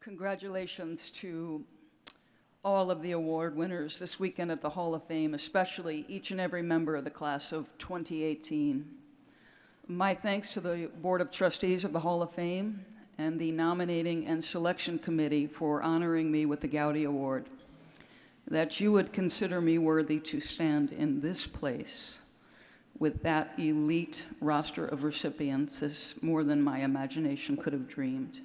Congratulations to all of the award winners this weekend at the Hall of Fame, especially each and every member of the class of 2018. My thanks to the Board of Trustees of the Hall of Fame and the Nominating and Selection Committee for honoring me with the Gowdy Award. That you would consider me worthy to stand in this place with that elite roster of recipients is more than my imagination could have dreamed.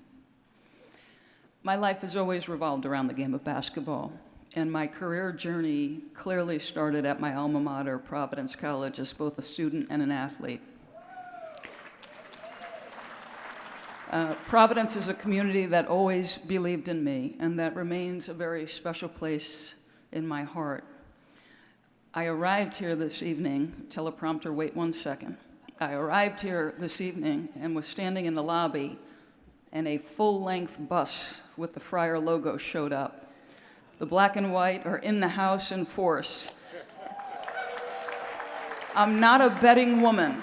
My life has always revolved around the game of basketball, and my career journey clearly started at my alma mater, Providence College, as both a student and an athlete. Providence is a community that always believed in me, and that remains a very special place in my heart. I arrived here this evening, teleprompter, wait 1 second. I arrived here this evening and was standing in the lobby, and a full-length bus with the Friar logo showed up. The black and white are in the house in force. I'm not a betting woman,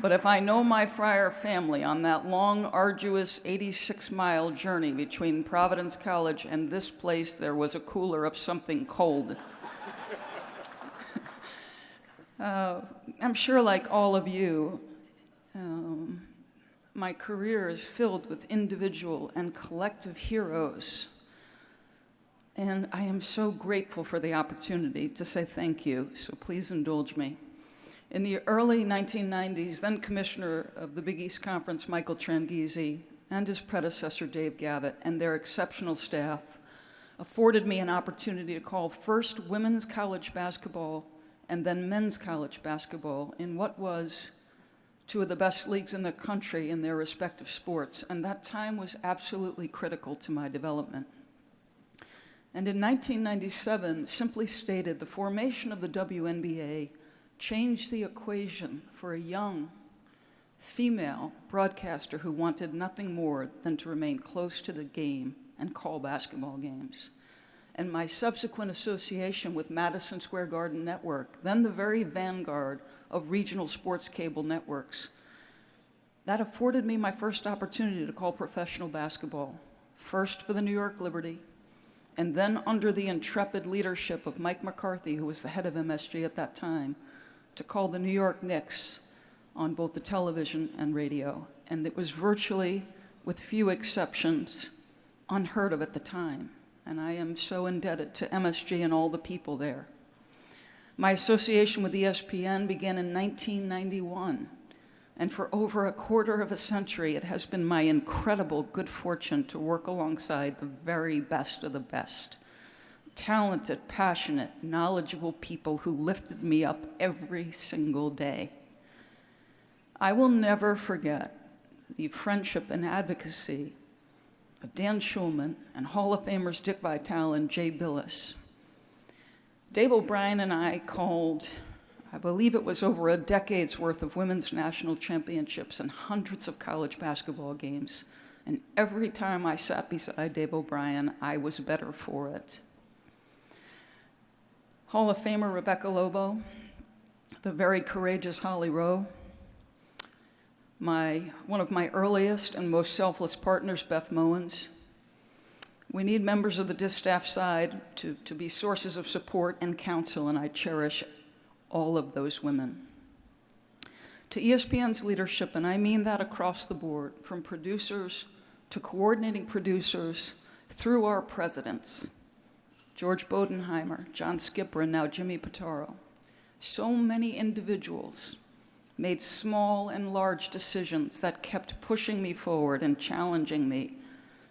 but if I know my Friar family on that long, arduous 86-mile journey between Providence College and this place, there was a cooler of something cold. I'm sure, like all of you, my career is filled with individual and collective heroes. And I am so grateful for the opportunity to say thank you, so please indulge me. In the early 1990s, then Commissioner of the Big East Conference, Michael Tranghese, and his predecessor, Dave Gavitt, and their exceptional staff afforded me an opportunity to call first women's college basketball and then men's college basketball in what was two of the best leagues in the country in their respective sports, and that time was absolutely critical to my development. And in 1997, simply stated, the formation of the WNBA changed the equation for a young female broadcaster who wanted nothing more than to remain close to the game and call basketball games. And my subsequent association with Madison Square Garden Network, then the very vanguard of regional sports cable networks, that afforded me my first opportunity to call professional basketball, first for the New York Liberty, and then under the intrepid leadership of Mike McCarthy, who was the head of MSG at that time, to call the New York Knicks on both the television and radio. And it was virtually, with few exceptions, unheard of at the time. And I am so indebted to MSG and all the people there. My association with ESPN began in 1991, and for over a quarter of a century, it has been my incredible good fortune to work alongside the very best of the best. Talented, passionate, knowledgeable people who lifted me up every single day. I will never forget the friendship and advocacy of Dan Schulman and Hall of Famers Dick Vitale and Jay Bilas. Dave O'Brien and I called, I believe it was over a decade's worth of women's national championships and hundreds of college basketball games. And every time I sat beside Dave O'Brien, I was better for it. Hall of Famer Rebecca Lobo, the very courageous Holly Rowe, one of my earliest and most selfless partners, Beth Mowens. We need members of the distaff side to be sources of support and counsel, and I cherish all of those women. To ESPN's leadership, and I mean that across the board, from producers to coordinating producers through our presidents, George Bodenheimer, John Skipper, and now Jimmy Pitaro. So many individuals made small and large decisions that kept pushing me forward and challenging me.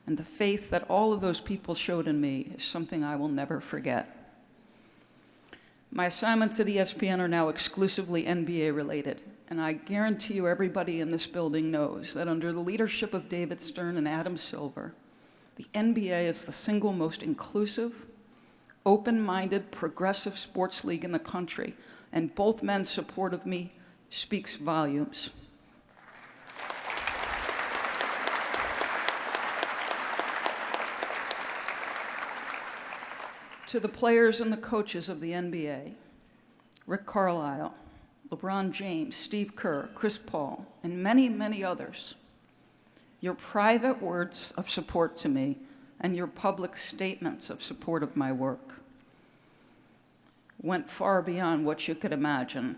And the faith that all of those people showed in me is something I will never forget. My assignments at ESPN are now exclusively NBA related, and I guarantee you everybody in this building knows that under the leadership of David Stern and Adam Silver, the NBA is the single most inclusive, open-minded, progressive sports league in the country, and both men's support of me speaks volumes. To the players and the coaches of the NBA, Rick Carlisle, LeBron James, Steve Kerr, Chris Paul, and many, many others, your private words of support to me and your public statements of support of my work went far beyond what you could imagine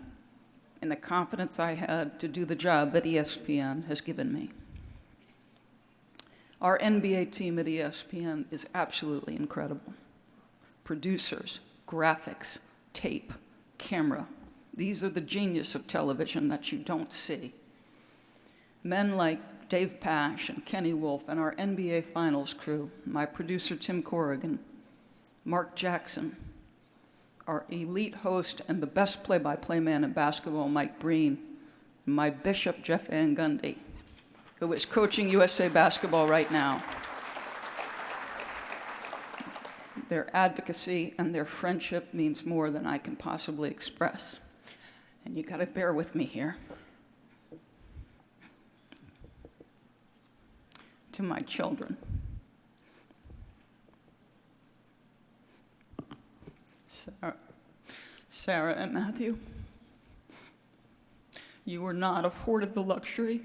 in the confidence I had to do the job that ESPN has given me. Our NBA team at ESPN is absolutely incredible. Producers, graphics, tape, camera. These are the genius of television that you don't see. Men like Dave Pash and Kenny Wolf and our NBA Finals crew, my producer Tim Corrigan, Mark Jackson, our elite host and the best play-by-play man in basketball, Mike Breen, and my bishop, Jeff Van Gundy, who is coaching USA Basketball right now. Their advocacy and their friendship means more than I can possibly express. And you gotta bear with me here. To my children. Sarah and Matthew, you were not afforded the luxury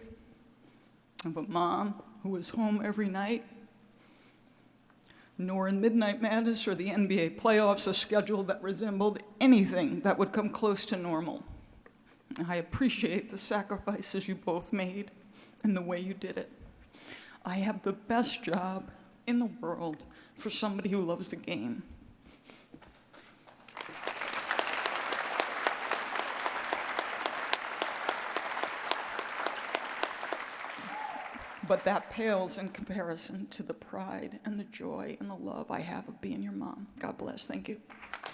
of a mom who was home every night, nor in Midnight Madness or the NBA playoffs a schedule that resembled anything that would come close to normal. I appreciate the sacrifices you both made and the way you did it. I have the best job in the world for somebody who loves the game. But that pales in comparison to the pride and the joy and the love I have of being your mom. God bless. Thank you.